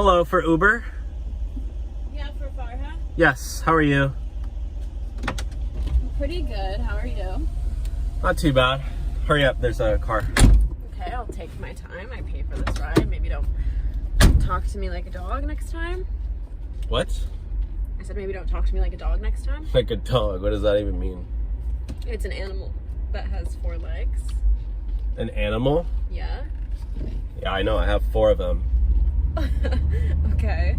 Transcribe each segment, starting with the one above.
Hello, for Uber? Yeah, for Farha? Yes, how are you? I'm pretty good. How are you? Not too bad. Hurry up, there's a car. Okay, I'll take my time. I pay for this ride. Maybe don't talk to me like a dog next time. What? I said maybe don't talk to me like a dog next time. Like a dog, what does that even mean? It's an animal that has 4 legs. An animal? Yeah. Yeah, I know, I have 4 of them. Okay.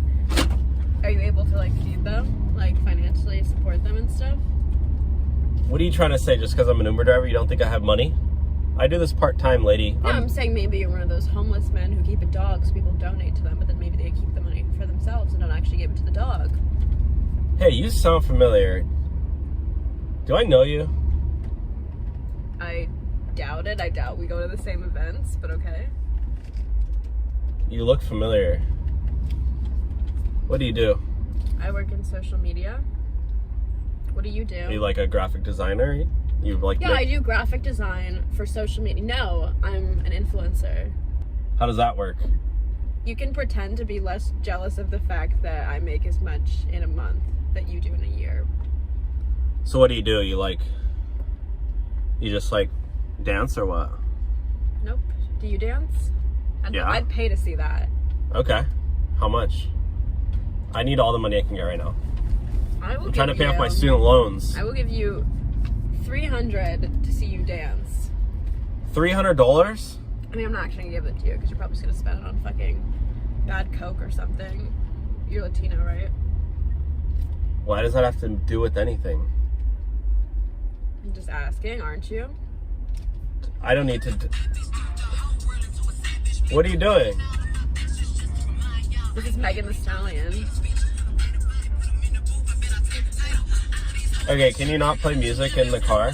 Are you able to like feed them? Like financially support them and stuff? What are you trying to say? Just because I'm an Uber driver, you don't think I have money? I do this part-time, lady. No, I'm saying maybe you're one of those homeless men who keep a dog so people donate to them, but then maybe they keep the money for themselves and don't actually give it to the dog. Hey, you sound familiar. Do I know you? I doubt it. I doubt we go to the same events, but okay. You look familiar. What do you do? I work in social media. What do you do? Are you like a graphic designer? You like Yeah, I do graphic design for social media. No, I'm an influencer. How does that work? You can pretend to be less jealous of the fact that I make as much in a month that you do in a year. So what do? You just like dance or what? Nope. Do you dance? Yeah. I'd pay to see that. Okay. How much? I need all the money I can get right now. I'm trying to pay off my student loans. I will give you $300 to see you dance. $300? I mean, I'm not actually gonna give it to you because you're probably just gonna spend it on fucking bad coke or something. You're Latino, right? Why does that have to do with anything? I'm just asking, aren't you? I don't need to. What are you doing? This is Megan Thee Stallion. Okay, can you not play music in the car?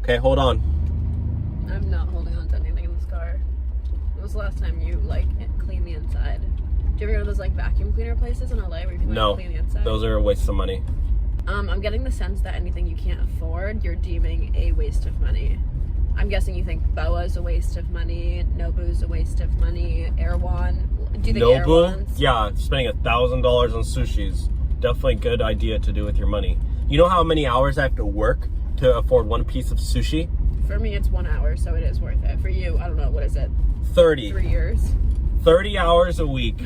Okay, hold on. I'm not holding on to anything in this car. When was the last time you cleaned the inside? Do you ever go to those vacuum cleaner places in LA where you can clean the inside? Those are a waste of money. I'm getting the sense that anything you can't afford, you're deeming a waste of money. I'm guessing you think Boa's a waste of money, Nobu's a waste of money, Erewhon. Do you think Nobu? Erewhon's? Yeah, spending $1,000 on sushis. Definitely a good idea to do with your money. You know how many hours I have to work to afford 1 piece of sushi? For me, it's 1 hour, so it is worth it. For you, I don't know, what is it? 30. 3 years? 30 hours a week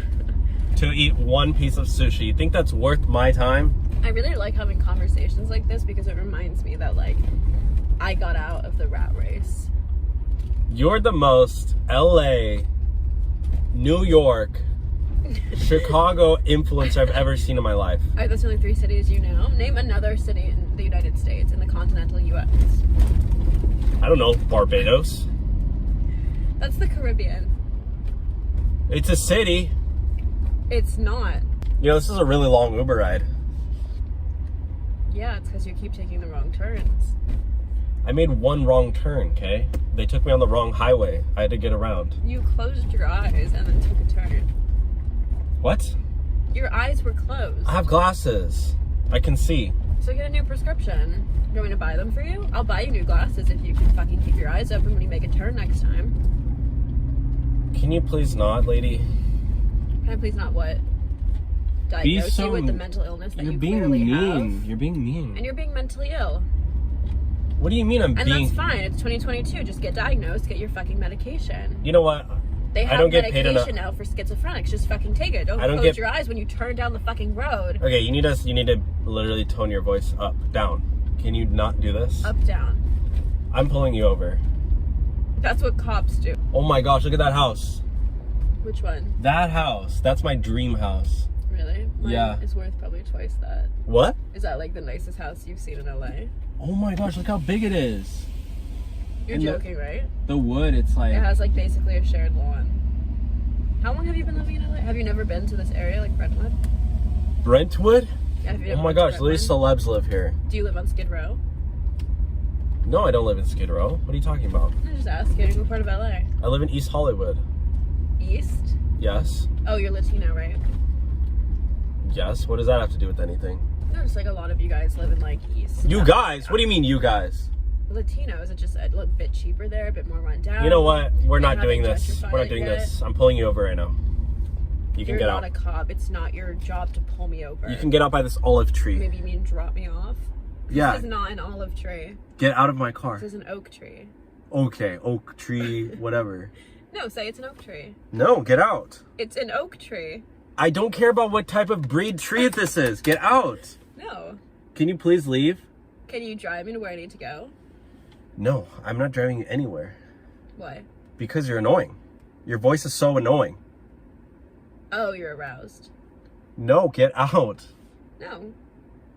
to eat 1 piece of sushi. You think that's worth my time? I really like having conversations like this because it reminds me that, I got out of the rat race. You're the most LA, New York, Chicago influencer I've ever seen in my life. All right, that's only 3 cities you know. Name another city in the United States, in the continental U.S. I don't know, Barbados? That's the Caribbean. It's a city. It's not. You know, this is a really long Uber ride. Yeah, it's because you keep taking the wrong turns. I made 1 wrong turn, okay? They took me on the wrong highway. I had to get around. You closed your eyes and then took a turn. What? Your eyes were closed. I have glasses. I can see. So get a new prescription. Do you want me to buy them for you? I'll buy you new glasses if you can fucking keep your eyes open when you make a turn next time. Can you please not, lady? Can I please not what? Diagnose you with the mental illness that you clearly have? You're being mean. And you're being mentally ill. What do you mean I'm being... And that's fine. It's 2022. Just get diagnosed. Get your fucking medication. You know what? They have I don't get paid enough. medication now for schizophrenics. Just fucking take it. Don't close your eyes when you turn down the fucking road. Okay, you need to literally tone your voice up, down. Can you not do this? Up, down. I'm pulling you over. That's what cops do. Oh my gosh, look at that house. Which one? That house. That's my dream house. Really? Mine Yeah. is worth probably twice that. What? Is that the nicest house you've seen in LA? Oh my gosh, look how big it is. You're joking, right? The wood, it's like... It has basically a shared lawn. How long have you been living in LA? Have you never been to this area, like Brentwood? Brentwood? Yeah, have you Oh never my been to gosh, literally Brentwood? celebs live here. Do you live on Skid Row? No, I don't live in Skid Row. What are you talking about? I'm just asking. What part of LA? I live in East Hollywood. East? Yes. Oh, you're Latino, right? Yes. What does that have to do with anything? No, just a lot of you guys live in East. You guys? What do you mean, you guys? Latino? Is it just a little bit cheaper there, a bit more run down? You know what? We're They not doing haven't this. gentrified We're not it doing yet? this. I'm pulling you over right now. You can You're get not out. a cop. It's not your job to pull me over. You can get out by this olive tree. Maybe you mean drop me off? Yeah. This is not an olive tree. Get out of my car. This is an oak tree. Okay, oak tree, whatever. No, say it's an oak tree. No, get out. It's an oak tree. I don't care about what type of breed tree this is. Get out. No. Can you please leave? Can you drive me to where I need to go? No, I'm not driving you anywhere. Why? Because you're annoying. Your voice is so annoying. Oh, you're aroused. No, get out. No.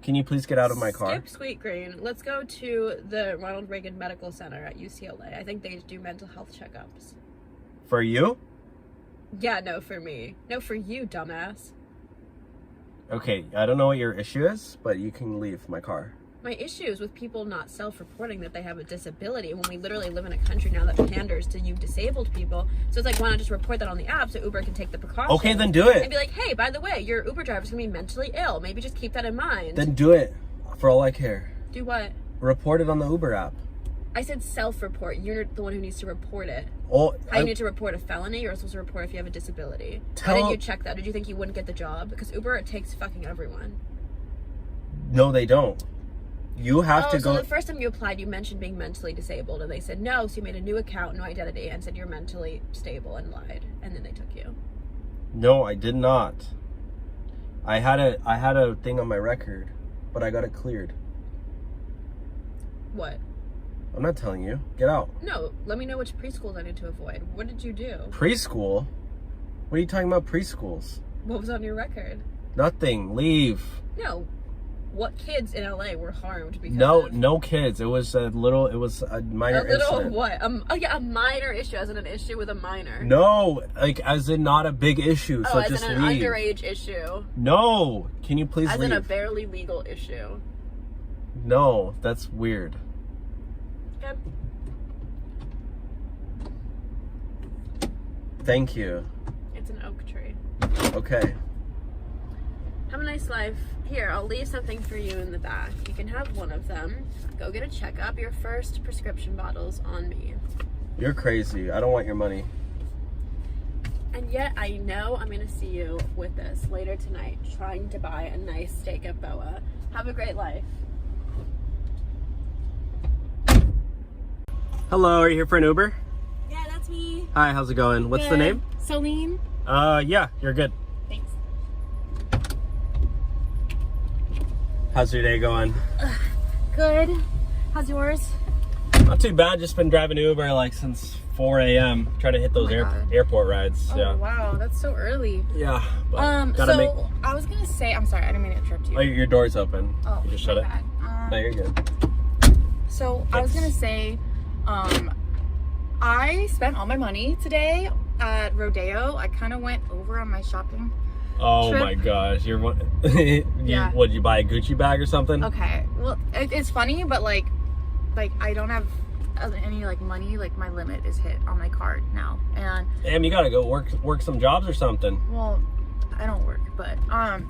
Can you please get out of my car? Skip Sweet Green. Let's go to the Ronald Reagan Medical Center at UCLA. I think they do mental health checkups. For you? Yeah, no, for me. No, for you, dumbass. Okay, I don't know what your issue is, but you can leave my car. My issue is with people not self-reporting that they have a disability when we literally live in a country now that panders to you disabled people. So it's like, why not just report that on the app so Uber can take the precautions? Okay, then do it. And be like, hey, by the way, your Uber driver's gonna be mentally ill. Maybe just keep that in mind. Then do it. For all I care. Do what? Report it on the Uber app. I said self-report. You're the one who needs to report it. Oh, How you need to report a felony? You're supposed to report if you have a disability. How did you check that? Did you think you wouldn't get the job? Because Uber, it takes fucking everyone. No, they don't. You have to So go. the first time you applied, you mentioned being mentally disabled, and they said no, so you made a new account, no identity, and said you're mentally stable and lied, and then they took you. No, I did not. I had a thing on my record, but I got it cleared. What? I'm not telling you. Get out. No, let me know which preschools I need to avoid. What did you do? Preschool? What are you talking about preschools? What was on your record? Nothing. Leave. No. What kids in LA were harmed because No kids. It was a minor incident. What? A minor issue, as in an issue with a minor. No, like as in not a big issue. So as just in an leave. underage issue. No. Can you please As leave? in a barely legal issue. No, that's weird. Okay. Thank you. It's an oak tree. Okay. Have a nice life. Here, I'll leave something for you in the back. You can have one of them. Go get a checkup. Your first prescription bottle's on me. You're crazy. I don't want your money. And yet, I know I'm going to see you with this later tonight, trying to buy a nice steak at Boa. Have a great life. Hello, are you here for an Uber? Yeah, that's me. Hi, how's it going? What's the name? Celine. Yeah, you're good. Thanks. How's your day going? Good. How's yours? Not too bad. Just been driving Uber like since 4 a.m. Trying to hit those God. airport rides. Oh, Yeah. wow, that's so early. Yeah. But gotta so I was gonna say, I'm sorry, I didn't mean to interrupt you. Oh, your door's open. Oh, You just shut my it. bad. No, you're good. So I was gonna say, I spent all my money today at Rodeo. I kind of went over on my shopping. Oh trip. my gosh, you're what? Yeah. What, did you buy a Gucci bag or something? Okay, well, it's funny, but like I don't have any like money. Like my limit is hit on my card now, and Damn, you gotta go work some jobs or something. well, I don't work, but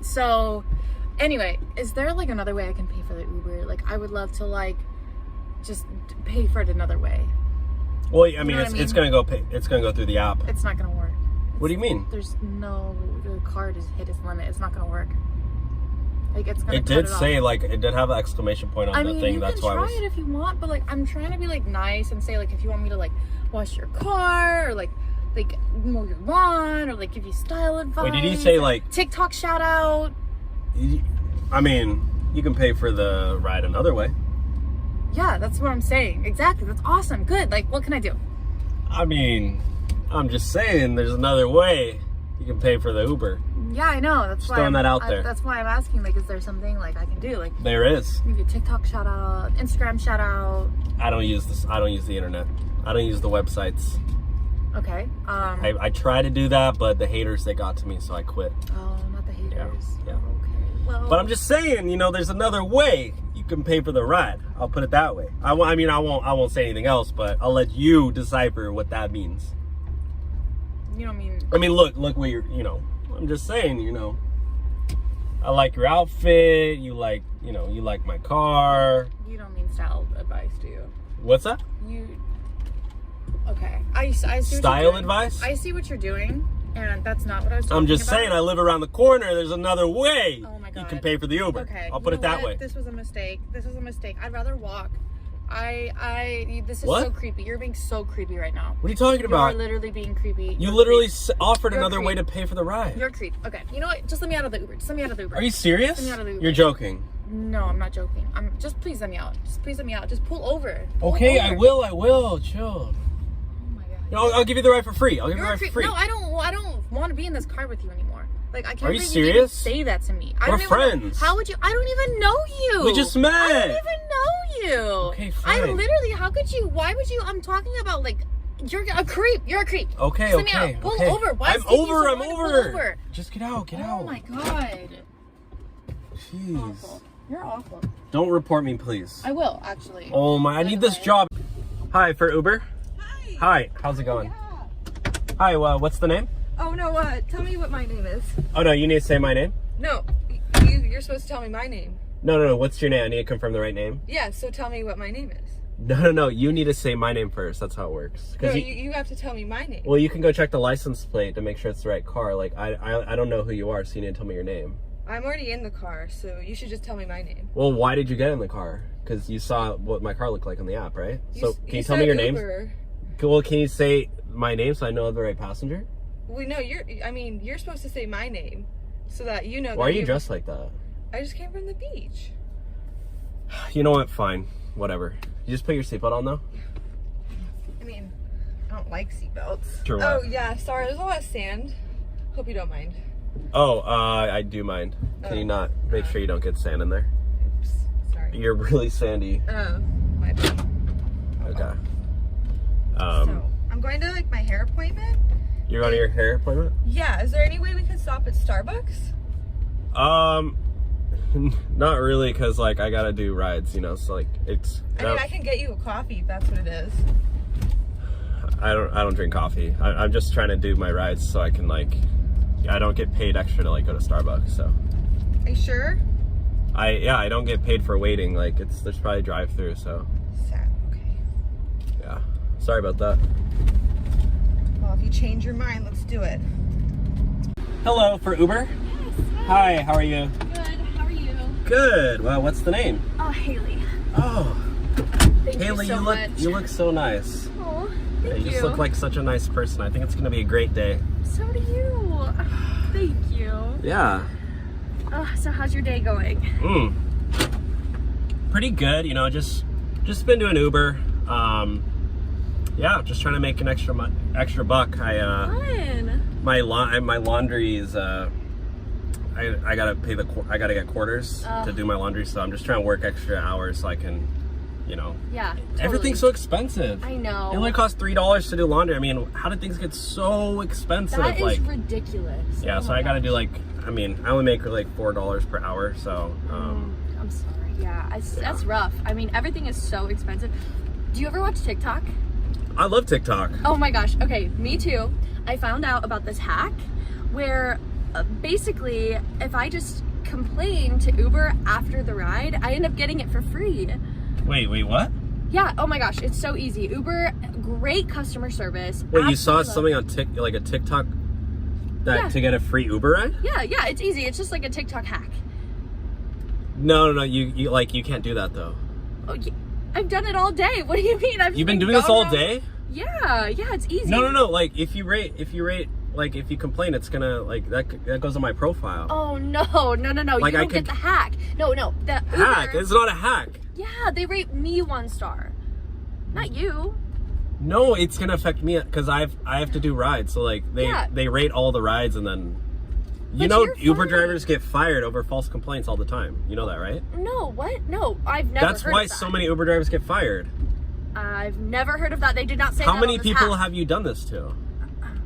so anyway, is there like another way I can pay for the Uber? Like I would love to like just pay for it another way. Well, I mean, know what I it's mean? gonna go through the app. It's not gonna work. What do you mean? There's no, the card is hit its limit. It's not gonna work. Like it's gonna. It cut did off. say like it did have an exclamation point on I the mean, thing. you That's can why I try was. it if you want, but like I'm trying to be like nice and say like if you want me to like wash your car or like mow your lawn or like give you style advice. Wait, did he say like? TikTok shout out? I mean, you can pay for the ride another way. Yeah, that's what I'm saying. Exactly. That's awesome. Good. Like, what can I do? I mean, I'm just saying, there's another way you can pay for the Uber. Yeah, I know. That's why throwing that out there. That's why I'm asking. Like, is there something like I can do? Like, There is. maybe a TikTok shout out, Instagram shout out. I don't use this. I don't use the internet. I don't use the websites. Okay. I try to do that, but the haters, they got to me, so I quit. Oh, not the haters. Yeah. Okay. Well. But I'm just saying, there's another way you can pay for the ride. I'll put it that way. I won't say anything else, but I'll let you decipher what that means. You don't mean. I mean, look what you're, I'm just saying, I like your outfit. You like my car. You don't mean style advice, do you? What's that? Okay. I see what Style you're doing. advice? I see what you're doing, and that's not what I was talking about. I'm just saying, I live around the corner. There's another way. Oh my God. You can pay for the Uber. Okay. I'll put it that way. This was a mistake. I'd rather walk. This is What? so creepy. You're being so creepy right now. What are you talking about? You're literally being creepy. You literally offered You're a another way creep. to pay for the ride. You're a creep. Okay. You know what? Just let me out of the Uber. Are you serious? Let me out of the Uber. You're joking. No, I'm not joking. Just please let me out. Just pull over. Okay, I will. Chill. Oh my God. No, I'll give you the ride for free. I'll give you the You're a ride for creep. free. No, I don't want to be in this car with you anymore. Like, I can't Are you believe you even serious? say that to me. We're friends. How would you? I don't even know you. We just met. I don't even know you. Okay, fine. How could you? Why would you? I'm talking about, like, you're a creep. You're a creep. Okay, Just let me okay. out. Pull okay. over. Why I'm is it taking you so over. long I'm to pull over. over? Just get out. Get out. Oh my God. Jeez. Awful. You're awful. Don't report me, please. I will, actually. Oh my! I need this job. Hi, for Uber. Hi. Hi. How's it going? Yeah. Hi. What's the name? Oh no, tell me what my name is. Oh no, you need to say my name. No, you're supposed to tell me my name. No. What's your name? I need to confirm the right name. Yeah, so tell me what my name is. No. You need to say my name first. That's how it works. No, you have to tell me my name. Well, you can go check the license plate to make sure it's the right car. Like, I don't know who you are, so you need to tell me your name. I'm already in the car, so you should just tell me my name. Well, why did you get in the car? Because you saw what my car looked like on the app, right? So, can you tell me said your name? Uber. Well, can you say my name so I know I'm the right passenger? Well, no, you're supposed to say my name, so that you know. Why are you dressed like that? I just came from the beach. You know what? Fine. Whatever. You just put your seatbelt on, though? I mean, I don't like seatbelts. Sure. Oh yeah, sorry. There's a lot of sand. Hope you don't mind. Oh, I do mind. Can you not make sure you don't get sand in there? Oops. Sorry. You're really sandy. Oh, my bad. Okay. So I'm going to like my hair appointment. You're going to your hair appointment? Yeah. Is there any way we could stop at Starbucks? Not really, because like I gotta do rides, you know. So like it's. I mean, I can get you a coffee if that's what it is. I don't drink coffee. I'm just trying to do my rides so I can like. I don't get paid extra to like go to Starbucks. So. Are you sure? I don't get paid for waiting. Like there's probably drive-through. So. Sad. Okay. Yeah. Sorry about that. Well, if you change your mind, let's do it. Hello, for Uber. Yes. Hi. How are you? Good. How are you? Good. Well, what's the name? Oh, Haley. Oh. Thank Haley, you so much. you look so nice. Oh, Yeah, thank you just look like such a nice person. I think it's gonna be a great day. So do you. Thank you. Yeah. So how's your day going? Pretty good. You know, just been doing Uber. Yeah, just trying to make an extra buck. Fun. My laundry is I gotta get quarters to do my laundry, so I'm just trying to work extra hours so I can, you know. Yeah. Totally. Everything's so expensive. I know. It only costs $3 to do laundry. I mean, how did things get so expensive? That is like, ridiculous. yeah, Oh so my I gotta gosh. do like, I mean, I only make like $4 per hour, so. I'm sorry. Yeah, that's rough. I mean, everything is so expensive. Do you ever watch TikTok? I love TikTok. Oh my gosh. Okay, me too. I found out about this hack where basically if I just complain to Uber after the ride, I end up getting it for free. Wait, what? Yeah, oh my gosh, it's so easy. Uber, great customer service. Wait, you saw Absolutely love something on a TikTok that Yeah. to get a free Uber ride? Yeah, it's easy. It's just like a TikTok hack. No, you can't do that though. Oh, yeah. I've done it all day. What do you mean? You've been doing this all day? Yeah, it's easy. No. Like if you rate, like if you complain, it's gonna like that goes on my profile. Oh no. Like, You I don't get the hack. No. The Hack? Uber, It's not a hack. Yeah, they rate me 1 star. Not you. No, it's gonna affect me because I have to do rides. So like they rate all the rides and then. You But know, you're Uber fine. drivers get fired over false complaints all the time. You know that, right? No, what? No, I've never That's heard why of that. so many Uber drivers get fired. I've never heard of that. They did not say How that many on this people hack. have you done this to?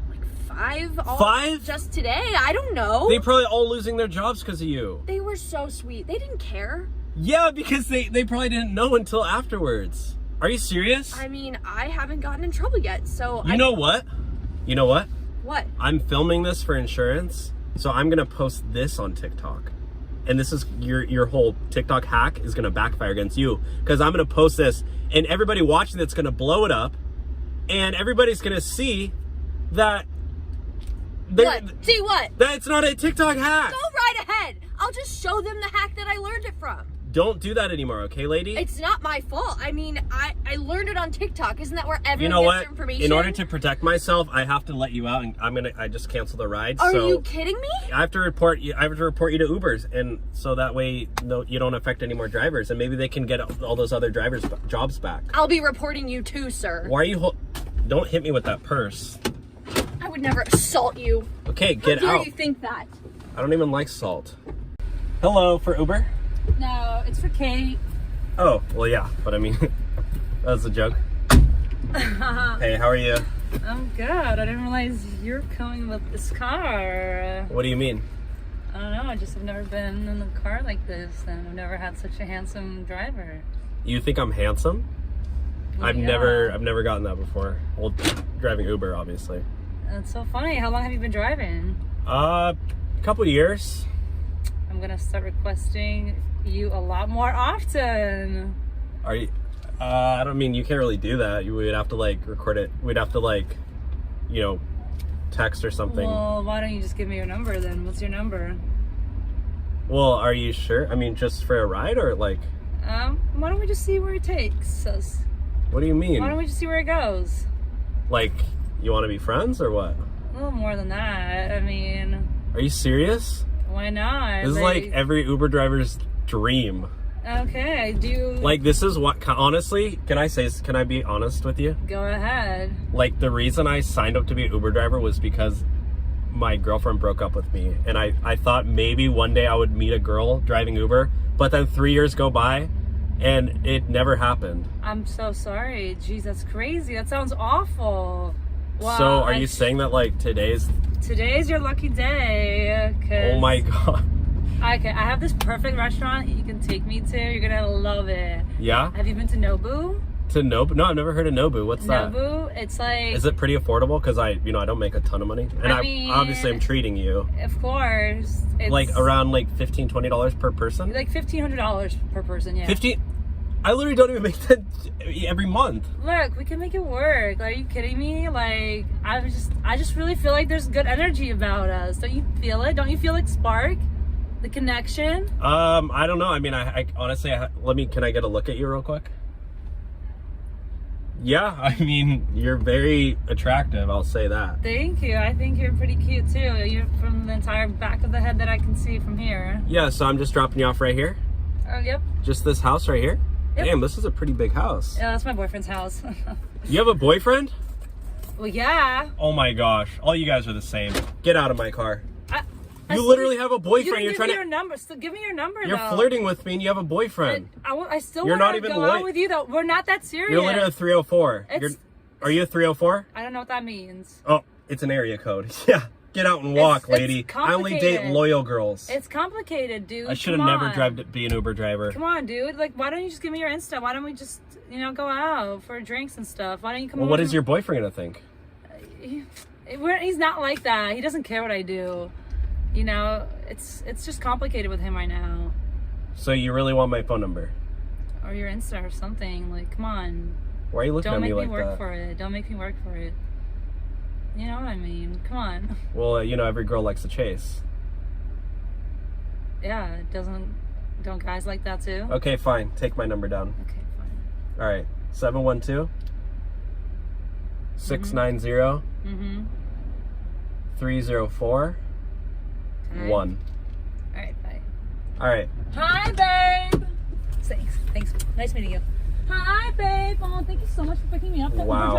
Like 5? 5? Just today? I don't know. They probably all losing their jobs because of you. They were so sweet. They didn't care. Yeah, because they probably didn't know until afterwards. Are you serious? I mean, I haven't gotten in trouble yet, so You know what? What? I'm filming this for insurance, so I'm gonna post this on TikTok. and this is your whole TikTok hack is gonna backfire against you, because I'm gonna post this, and everybody watching it's gonna blow it up, and everybody's gonna see that. What? See what? That it's not a TikTok hack. Go right ahead. I'll just show them the hack that I learned it from. Don't do that anymore, okay, lady? It's not my fault. I mean, I learned it on TikTok. Isn't that where everyone you know gets what? their information? In order to protect myself, I have to let you out, and I just cancel the ride. Are so you kidding me? I have to report you. I have to report you to Ubers, and so that way, no, you don't affect any more drivers, and maybe they can get all those other drivers' jobs back. I'll be reporting you too, sir. Why are you? Don't hit me with that purse. I would never assault you. Okay, get How dare out. you think that? I don't even like salt. Hello, for Uber? No, it's for Kate. Oh, well, yeah, but I mean, that was a joke. Hey, how are you? I'm good. I didn't realize you're coming with this car. What do you mean? I don't know. I just have never been in a car like this, and I've never had such a handsome driver. You think I'm handsome? Well, I've yeah. never gotten that before. Well, driving Uber, obviously. That's so funny. How long have you been driving? A couple years. I'm gonna start requesting you a lot more often. Are you? I don't mean you can't really do that. You would have to like record it. We'd have to like, you know, text or something. Well, why don't you just give me your number then? What's your number? Well, are you sure? I mean, just for a ride or like? Why don't we just see where it takes us? What do you mean? Why don't we just see where it goes? Like, you want to be friends or what? A little more than that. I mean, Are you serious? why not? This is like every Uber driver's dream. Okay, Like, this is what, honestly, can I be honest with you? Go ahead. Like, the reason I signed up to be an Uber driver was because my girlfriend broke up with me. And I thought maybe one day I would meet a girl driving Uber, but then 3 years go by and it never happened. I'm so sorry. Jeez, that's crazy. That sounds awful. Wow, So are you saying that like today's your lucky day? 'Cause oh my god. Okay, I have this perfect restaurant you can take me to. You're gonna love it. Yeah? Have you been to Nobu? To Nobu? No, I've never heard of Nobu. What's that? Nobu, it's like, Is it pretty affordable? Because I don't make a ton of money. And I mean, obviously I'm treating you. of course, it's Like around like $15, $20 per person? like $1,500 per person. Yeah. 15? I literally don't even make that every month. Look, we can make it work. Are you kidding me? Like, I just really feel like there's good energy about us. Don't you feel it? Don't you feel like spark? The connection? I don't know. I mean, I honestly, can I get a look at you real quick? Yeah, I mean, you're very attractive, I'll say that. Thank you. I think you're pretty cute too. You're from the entire back of the head that I can see from here. Yeah, so I'm just dropping you off right here. Oh, yep. Just this house right here? Yep. Damn, this is a pretty big house. Yeah, that's my boyfriend's house. You have a boyfriend? Well, yeah. Oh my gosh, all you guys are the same. Get out of my car. I You still- literally have a boyfriend. You You're give trying me to. your number. Still give me your number. You're though. flirting with me and you have a boyfriend. I still You're want not to even go out li- with you though. We're not that serious. You're literally a 304. Are you a 304? I don't know what that means. Oh, it's an area code. Yeah, get out and walk, It's lady. I only date complicated. loyal girls. It's complicated, dude. I should Come have never on. tried to be an Uber driver. Come on, dude. Like, why don't you just give me your Insta? Why don't we just, go out for drinks and stuff? Why don't you come Well, over what to is your boyfriend gonna think? He's not like that. He doesn't care what I do. It's just complicated with him right now. So you really want my phone number? Or your Insta or something. Like, come on. Why are you looking Don't at make me me like work that? for it. Don't make me work for it. You know what I mean? Come on. Well, every girl likes to chase. Yeah, don't guys like that too? Okay, fine. Take my number down. Okay, fine. All right, 712 690 Mm-hmm. 304 Okay. 1. All right, bye. All right. Hi, babe. Thanks. Nice meeting you. Hi, babe. Oh, thank you so much for picking me up. That Uber Wow. driver